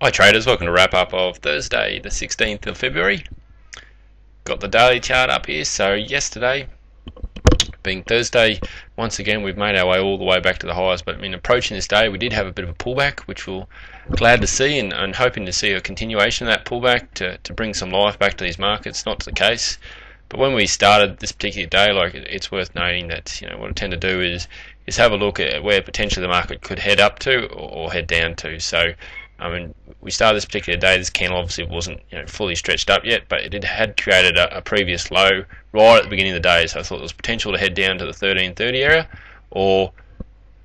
Hi traders, welcome to wrap up of Thursday the 16th of February. Got the daily chart up here. So yesterday, being Thursday, once again we've made our way all the way back to the highs, but in approaching this day we did have a bit of a pullback, which we're glad to see and hoping to see a continuation of that pullback to bring some life back to these markets. Not the case, but when we started this particular day, it's worth noting that what I tend to do is have a look at where potentially the market could head up to or head down to. So we started this particular day. This candle obviously wasn't fully stretched up yet, but it had created a previous low right at the beginning of the day. So I thought there was potential to head down to the 1330 area or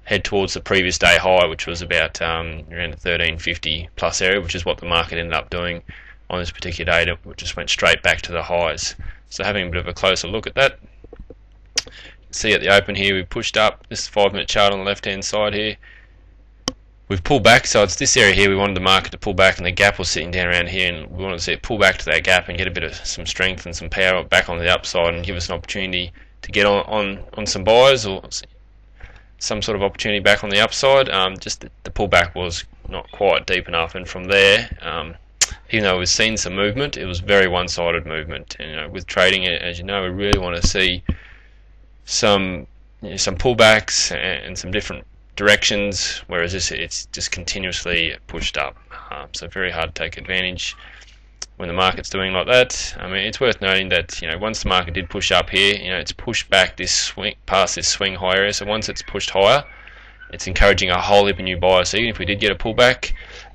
head towards the previous day high, which was about around the 1350 plus area, which is what the market ended up doing on this particular day. It just went straight back to the highs. So having a bit of a closer look at that, see at the open here we pushed up. This 5-minute chart on the left hand side here. We've pulled back, so it's this area here we wanted the market to pull back, and the gap was sitting down around here, and we wanted to see it pull back to that gap and get a bit of some strength and some power back on the upside and give us an opportunity to get on some buys or some sort of opportunity back on the upside. Just the pullback was not quite deep enough, and from there, even though we've seen some movement, it was very one-sided movement. And with trading, as you know, we really want to see some pullbacks and some different directions, whereas it's just continuously pushed up. So very hard to take advantage when the market's doing like that. It's worth noting that once the market did push up here, it's pushed back this swing past this swing high area. So once it's pushed higher, it's encouraging a whole heap of new buyers. So even if we did get a pullback,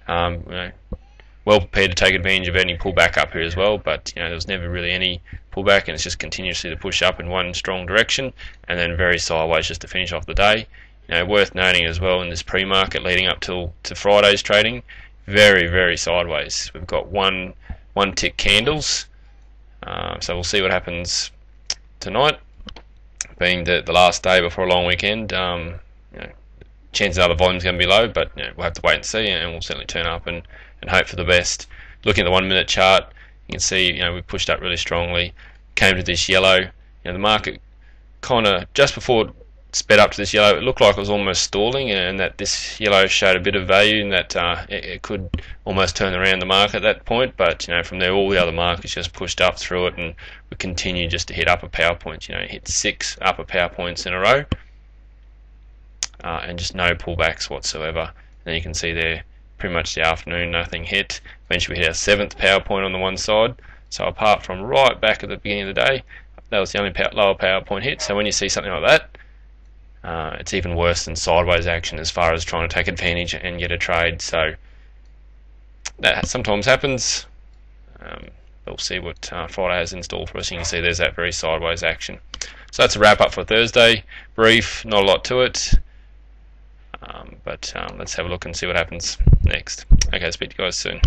well prepared to take advantage of any pullback up here as well. But there was never really any pullback, and it's just continuously to push up in one strong direction and then very sideways just to finish off the day. Worth noting as well in this pre-market leading up to Friday's trading, very, very sideways. We've got one tick candles, so we'll see what happens tonight, being the last day before a long weekend. Chances are the volume's going to be low, but we'll have to wait and see, and we'll certainly turn up and hope for the best. Looking at the 1-minute chart, you can see we pushed up really strongly, came to this yellow. The market kind of just before sped up to this yellow, it looked like it was almost stalling, and that this yellow showed a bit of value, and that it could almost turn around the market at that point. But from there, all the other markets just pushed up through it, and we continued just to hit upper power points. Hit 6 upper power points in a row, and just no pullbacks whatsoever. And you can see there, pretty much the afternoon, nothing hit. Eventually, we hit our 7th power point on the one side. So apart from right back at the beginning of the day, that was the only lower power point hit. So when you see something like that, it's even worse than sideways action as far as trying to take advantage and get a trade. So that sometimes happens. We'll see what Friday has in store for us. You can see there's that very sideways action. So that's a wrap up for Thursday. Brief, not a lot to it. But let's have a look and see what happens next. Okay, speak to you guys soon.